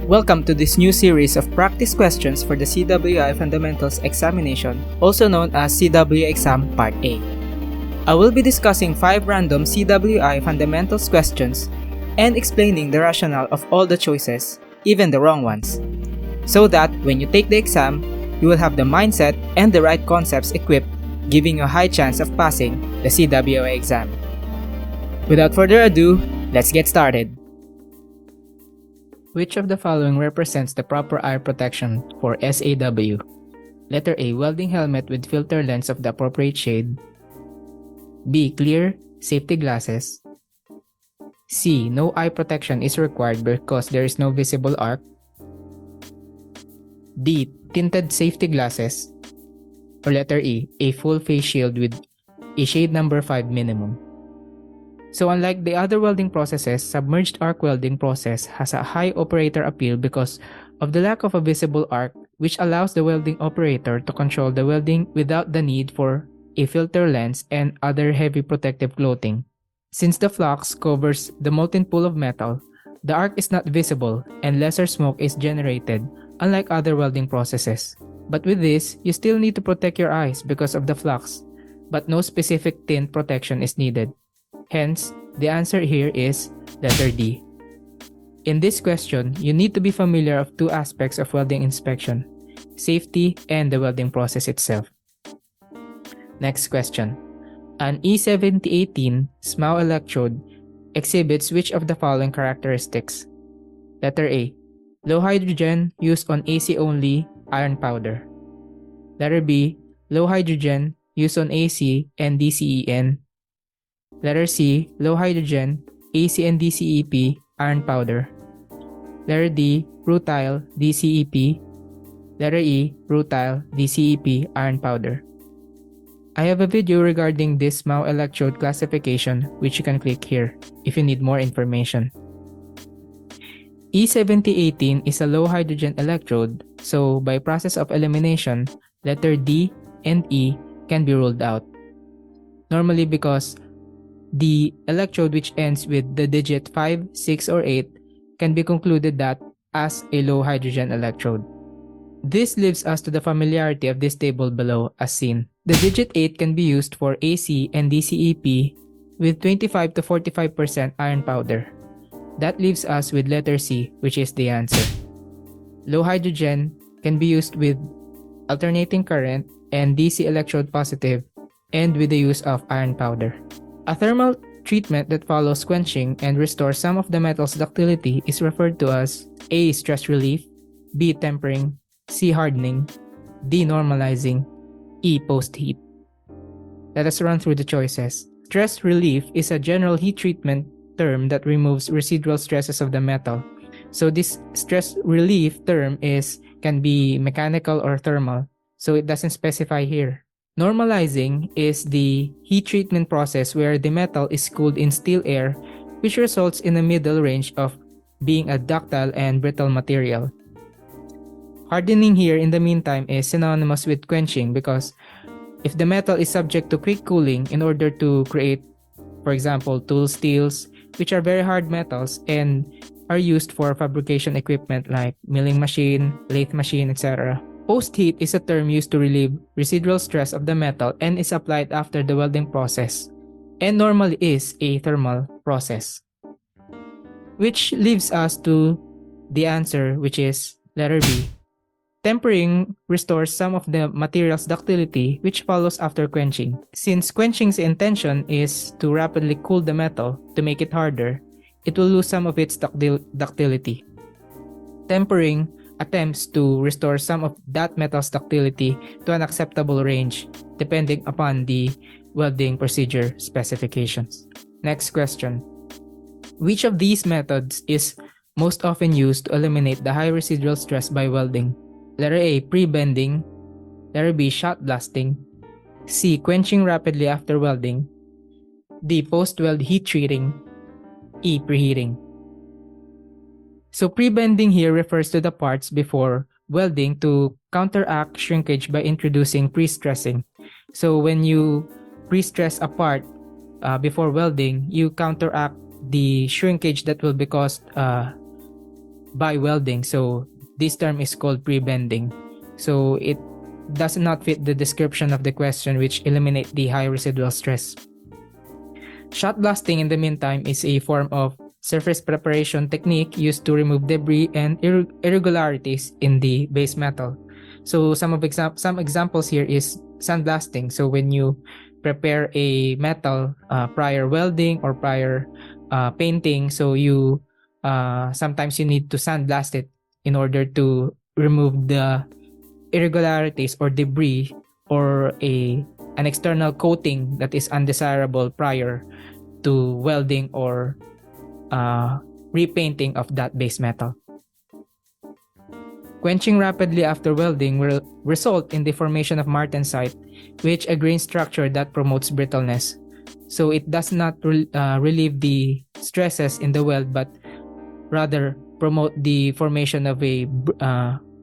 Welcome to this new series of practice questions for the CWI Fundamentals Examination, also known as CWI Exam Part A. I will be discussing 5 random CWI Fundamentals questions and explaining the rationale of all the choices, even the wrong ones, so that when you take the exam, you will have the mindset and the right concepts equipped, giving you a high chance of passing the CWI exam. Without further ado, let's get started. Which of the following represents the proper eye protection for SAW? Letter A. Welding helmet with filter lens of the appropriate shade. B. Clear safety glasses. C. No eye protection is required because there is no visible arc. D. Tinted safety glasses. Or letter E. A full face shield with a shade number 5 minimum. So unlike the other welding processes, submerged arc welding process has a high operator appeal because of the lack of a visible arc, which allows the welding operator to control the welding without the need for a filter lens and other heavy protective clothing. Since the flux covers the molten pool of metal, the arc is not visible and lesser smoke is generated, unlike other welding processes. But with this, you still need to protect your eyes because of the flux, but no specific tint protection is needed. Hence, the answer here is letter D. In this question, you need to be familiar of 2 aspects of welding inspection: safety and the welding process itself. Next question. An E7018 SMAU electrode exhibits which of the following characteristics? Letter A. Low hydrogen used on AC only iron powder. Letter B. Low hydrogen used on AC and DCEN. Letter C. Low hydrogen, AC and DCEP, iron powder. Letter D. Rutile, DCEP. Letter E. Rutile, DCEP, iron powder. I have a video regarding this SMAU electrode classification, which you can click here if you need more information. E7018 is a low hydrogen electrode, so by process of elimination, letter D and E can be ruled out. Normally because the electrode which ends with the digit 5, 6, or 8 can be concluded that as a low hydrogen electrode. This leaves us to the familiarity of this table below as seen. The digit 8 can be used for AC and DCEP with 25 to 45% iron powder. That leaves us with letter C, which is the answer. Low hydrogen can be used with alternating current and DC electrode positive and with the use of iron powder. A thermal treatment that follows quenching and restores some of the metal's ductility is referred to as A. Stress relief, B. Tempering, C. Hardening, D. Normalizing, E. Post-heat. Let us run through the choices. Stress relief is a general heat treatment term that removes residual stresses of the metal. So this stress relief term can be mechanical or thermal, so it doesn't specify here. Normalizing is the heat treatment process where the metal is cooled in still air, which results in a middle range of being a ductile and brittle material. Hardening here in the meantime is synonymous with quenching because if the metal is subject to quick cooling in order to create, for example, tool steels, which are very hard metals and are used for fabrication equipment like milling machine, lathe machine, etc. Post-heat is a term used to relieve residual stress of the metal and is applied after the welding process, and normally is a thermal process. Which leaves us to the answer, which is letter B. Tempering restores some of the material's ductility, which follows after quenching. Since quenching's intention is to rapidly cool the metal to make it harder, it will lose some of its ductility. Tempering attempts to restore some of that metal's ductility to an acceptable range, depending upon the welding procedure specifications. Next question. Which of these methods is most often used to eliminate the high residual stress by welding? Letter A. Pre-bending. Letter B. Shot blasting. C. Quenching rapidly after welding. D. Post-weld heat treating. E. Preheating. So pre-bending here refers to the parts before welding to counteract shrinkage by introducing pre-stressing. So when you pre-stress a part before welding, you counteract the shrinkage that will be caused by welding. So this term is called pre-bending. So it does not fit the description of the question, which eliminate the high residual stress. Shot blasting, in the meantime, is a form of surface preparation technique used to remove debris and irregularities in the base metal. So some examples here is sandblasting. So when you prepare a metal prior welding or prior painting, so you sometimes you need to sandblast it in order to remove the irregularities or debris or an external coating that is undesirable prior to welding or repainting of that base metal. Quenching rapidly after welding will result in the formation of martensite, which a grain structure that promotes brittleness. So it does not relieve the stresses in the weld, but rather promote the formation of a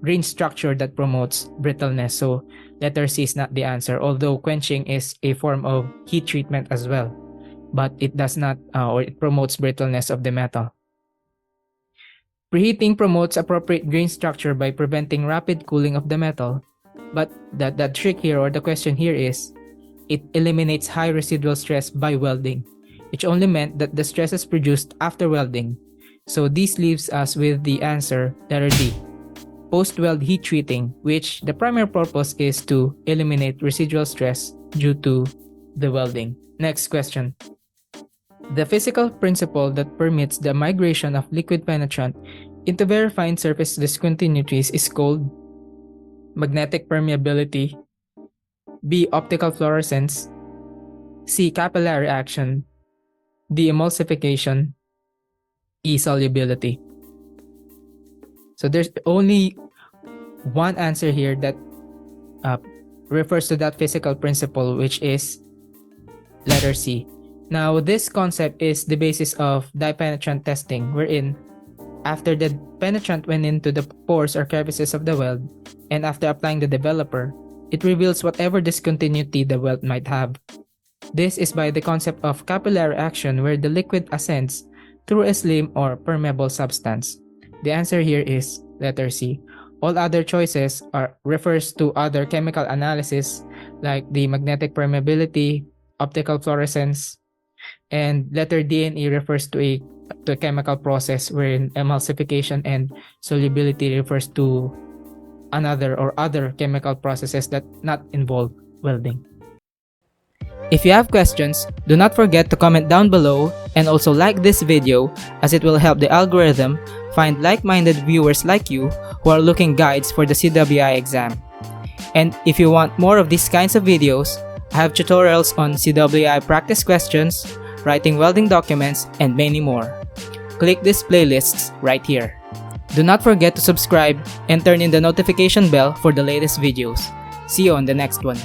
grain structure that promotes brittleness. So letter C is not the answer, although quenching is a form of heat treatment as well, but it does not or it promotes brittleness of the metal. Preheating promotes appropriate grain structure by preventing rapid cooling of the metal, but the trick here or the question here is it eliminates high residual stress by welding, which only meant that the stress is produced after welding. So this leaves us with the answer letter D, post-weld heat treating, which the primary purpose is to eliminate residual stress due to the welding. Next question. The physical principle that permits the migration of liquid penetrant into very fine surface discontinuities is called magnetic permeability, B. Optical fluorescence, C. Capillary action, D. Emulsification, E. Solubility. So there's only one answer here that refers to that physical principle, which is letter C. Now, this concept is the basis of dye penetrant testing, wherein after the penetrant went into the pores or crevices of the weld, and after applying the developer, it reveals whatever discontinuity the weld might have. This is by the concept of capillary action, where the liquid ascends through a slim or permeable substance. The answer here is letter C. All other choices refers to other chemical analysis like the magnetic permeability, optical fluorescence, and letter D and E refers to a chemical process, wherein emulsification and solubility refers to another or other chemical processes that not involve welding. If you have questions, do not forget to comment down below and also like this video, as it will help the algorithm find like-minded viewers like you who are looking guides for the CWI exam. And if you want more of these kinds of videos, I have tutorials on CWI practice questions, writing welding documents, and many more. Click these playlists right here. Do not forget to subscribe and turn in the notification bell for the latest videos. See you on the next one.